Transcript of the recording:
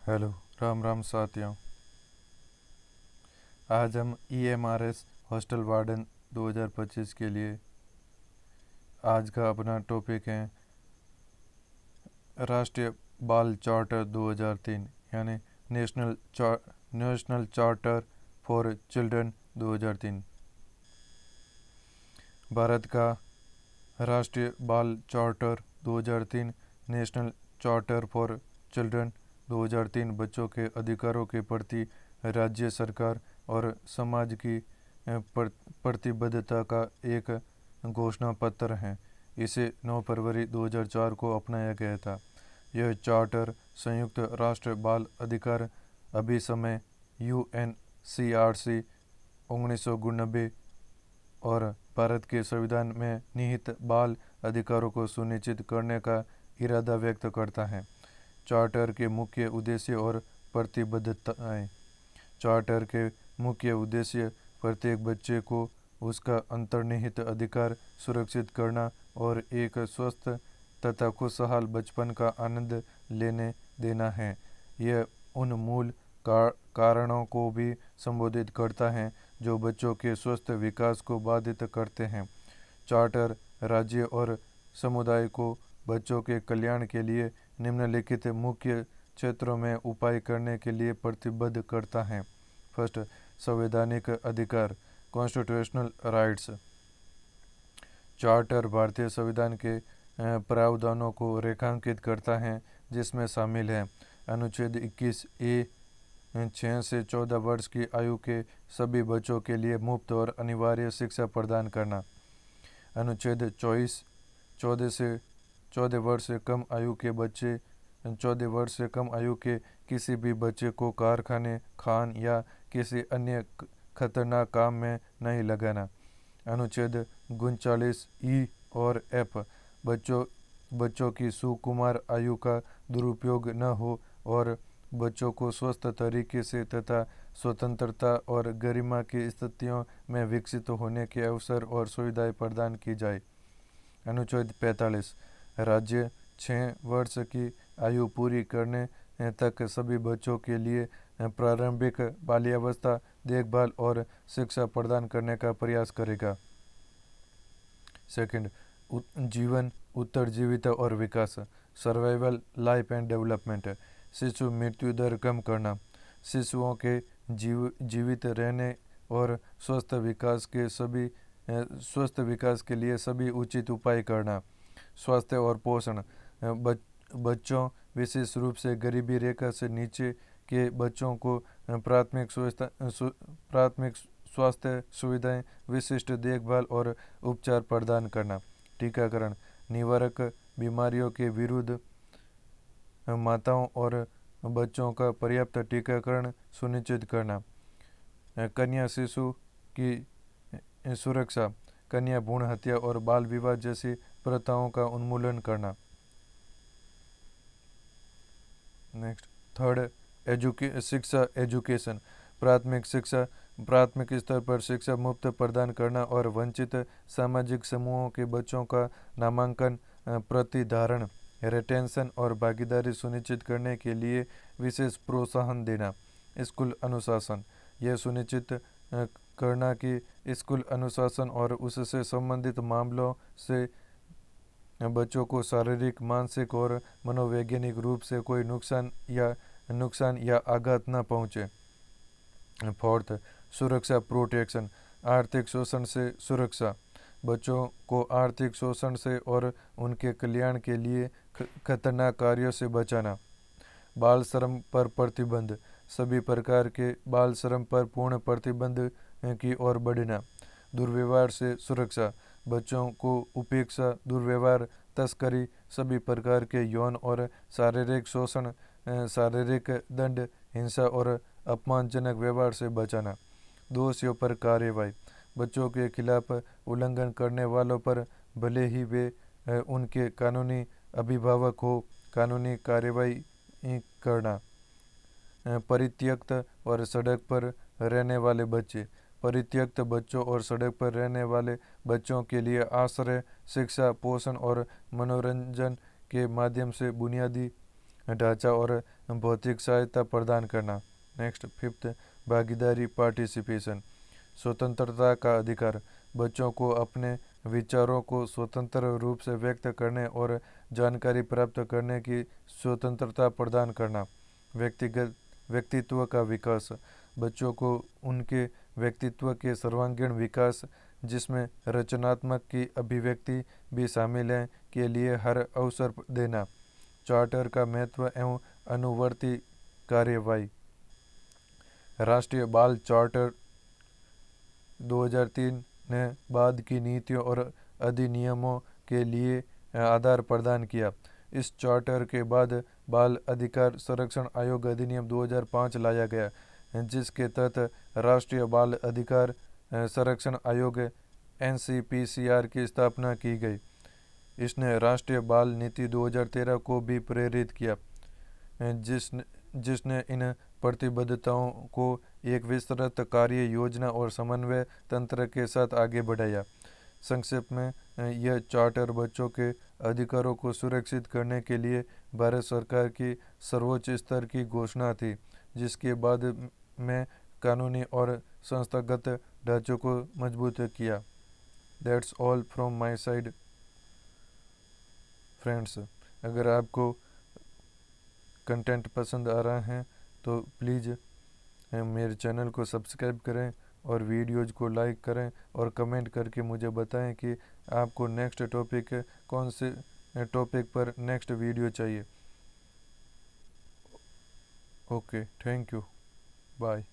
Hello. Ram Ram साथियों। आज हम EMRS हॉस्टल वार्डन 2025 के लिए आज का अपना टॉपिक है राष्ट्रीय बाल चार्टर 2003 यानी national charter for children 2003। Bharat का राष्ट्रीय बाल charter 2003 national charter for children 2003 बच्चों के अधिकारों के प्रति राज्य सरकार और समाज की प्रतिबद्धता का एक घोषणा पत्र है। इसे 9 फरवरी 2004 को अपनाया गया था। यह चार्टर संयुक्त राष्ट्र बाल अधिकार अभिसमय UNCRC 1999 और भारत के संविधान में निहित बाल अधिकारों को सुनिश्चित करने का इरादा व्यक्त करता है। चार्टर के मुख्य उद्देश्य और प्रतिबद्धताएं। चार्टर के मुख्य उद्देश्य प्रत्येक बच्चे को उसका अंतर्निहित अधिकार सुरक्षित करना और एक स्वस्थ तथा खुशहाल बचपन का आनंद लेने देना है। यह उन मूल कारणों को भी संबोधित करता है जो बच्चों के स्वस्थ विकास को बाधित करते हैं। चार्टर राज्य और समुदाय को बच्चों के कल्याण के लिए निम्नलिखित मुख्य क्षेत्रों में उपाय करने के लिए प्रतिबद्ध करता है। फर्स्ट, संवैधानिक अधिकार कॉन्स्टिट्यूशनल राइट्स। चार्टर भारतीय संविधान के प्रावधानों को रेखांकित करता है जिसमें शामिल है अनुच्छेद 21A 6 से 14 वर्ष की आयु के सभी बच्चों के लिए मुफ्त और अनिवार्य शिक्षा प्रदान करना। अनुच्छेद 24 14 वर्ष से कम आयु के बच्चे 14 वर्ष से कम आयु के किसी भी बच्चे को कारखाने, खान या किसी अन्य खतरनाक काम में नहीं लगाना। अनुच्छेद 39E और F बच्चों की सुकुमार आयु का दुरुपयोग न हो और बच्चों को स्वस्थ तरीके से तथा स्वतंत्रता और गरिमा की स्थितियों में विकसित होने के अवसर और सुविधाएं प्रदान की जाए। अनुच्छेद 45 राज्य 6 वर्ष की आयु पूरी करने तक सभी बच्चों के लिए प्रारंभिक बाल्यावस्था देखभाल और शिक्षा प्रदान करने का प्रयास करेगा। सेकंड, जीवन उत्तरजीविता और विकास सर्वाइवल लाइफ एंड डेवलपमेंट। शिशु मृत्यु दर कम करना। शिशुओं के जीवित रहने और स्वस्थ विकास के लिए सभी उचित उपाय करना। स्वास्थ्य और पोषण बच्चों विशेष रूप से गरीबी रेखा से नीचे के बच्चों को प्राथमिक स्वास्थ्य सुविधाएं, विशिष्ट देखभाल और उपचार प्रदान करना। टीकाकरण निवारक बीमारियों के विरुद्ध माताओं और बच्चों का पर्याप्त टीकाकरण सुनिश्चित करना। कन्या शिशु की सुरक्षा, कन्या भ्रूण हत्या और बाल विवाह जैसी प्रथाओं का उन्मूलन करना। नेक्स्ट, थर्ड, शिक्षा एजुकेशन। प्राथमिक स्तर पर शिक्षा मुफ्त प्रदान करना और वंचित सामाजिक समूहों के बच्चों का नामांकन, प्रतिधारण, रिटेंशन और भागीदारी सुनिश्चित करने के लिए विशेष प्रोत्साहन देना। स्कूल अनुशासन, यह सुनिश्चित करना कि स्कूल अनुशासन और उससे संबंधित मामलों से बच्चों को शारीरिक, मानसिक और मनोवैज्ञानिक रूप से कोई नुकसान या आघात न पहुँचे। फोर्थ, सुरक्षा प्रोटेक्शन, आर्थिक शोषण से सुरक्षा। बच्चों को आर्थिक शोषण से और उनके कल्याण के लिए खतरनाक कार्यों से बचाना। बाल श्रम पर प्रतिबंध, सभी प्रकार के बाल श्रम पर पूर्ण प्रतिबंध की ओर बढ़ना। दुर्व्यवहार से सुरक्षा, बच्चों को उपेक्षा, दुर्व्यवहार, तस्करी, सभी प्रकार के यौन और शारीरिक शोषण, शारीरिक दंड, हिंसा और अपमानजनक व्यवहार से बचाना। दोषियों पर कार्रवाई, बच्चों के खिलाफ उल्लंघन करने वालों पर भले ही वे उनके कानूनी अभिभावक हो, कानूनी कार्रवाई करना। परित्यक्त और सड़क पर रहने वाले बच्चे, परित्यक्त बच्चों और सड़क पर रहने वाले बच्चों के लिए आश्रय, शिक्षा, पोषण और मनोरंजन के माध्यम से बुनियादी ढांचा और भौतिक सहायता प्रदान करना। नेक्स्ट 5th, भागीदारी पार्टिसिपेशन। स्वतंत्रता का अधिकार। बच्चों को अपने विचारों को स्वतंत्र रूप से व्यक्त करने और जानकारी प्राप्त करने की स्वतंत्रता प्रदान करना। व्यक्तित्व का विकास। बच्चों को उनके व्यक्तित्व के सर्वांगीण विकास, जिसमें रचनात्मक की अभिव्यक्ति भी शामिल है, के लिए हर अवसर देना। चार्टर का महत्व एवं अनुवर्ती कार्यवाही। राष्ट्रीय बाल चार्टर 2003 ने बाद की नीतियों और अधिनियमों के लिए आधार प्रदान किया। इस चार्टर के बाद बाल अधिकार संरक्षण आयोग अधिनियम 2005 लाया गया, जिसके तहत राष्ट्रीय बाल अधिकार संरक्षण आयोग NCPCR की स्थापना की गई। इसने राष्ट्रीय बाल नीति 2013 को भी प्रेरित किया, जिसने इन प्रतिबद्धताओं को एक विस्तृत कार्य योजना और समन्वय तंत्र के साथ आगे बढ़ाया। संक्षेप में, यह चार्टर बच्चों के अधिकारों को सुरक्षित करने के लिए भारत सरकार की सर्वोच्च स्तर की घोषणा थी, जिसके बाद में कानूनी और संस्थागत ढांचों को मजबूत किया। That's all from my side friends. अगर आपको कंटेंट पसंद आ रहा है तो प्लीज़ मेरे चैनल को सब्सक्राइब करें और वीडियोज़ को लाइक करें और कमेंट करके मुझे बताएं कि आपको नेक्स्ट टॉपिक कौन से टॉपिक पर नेक्स्ट वीडियो चाहिए। Okay, thank you, bye.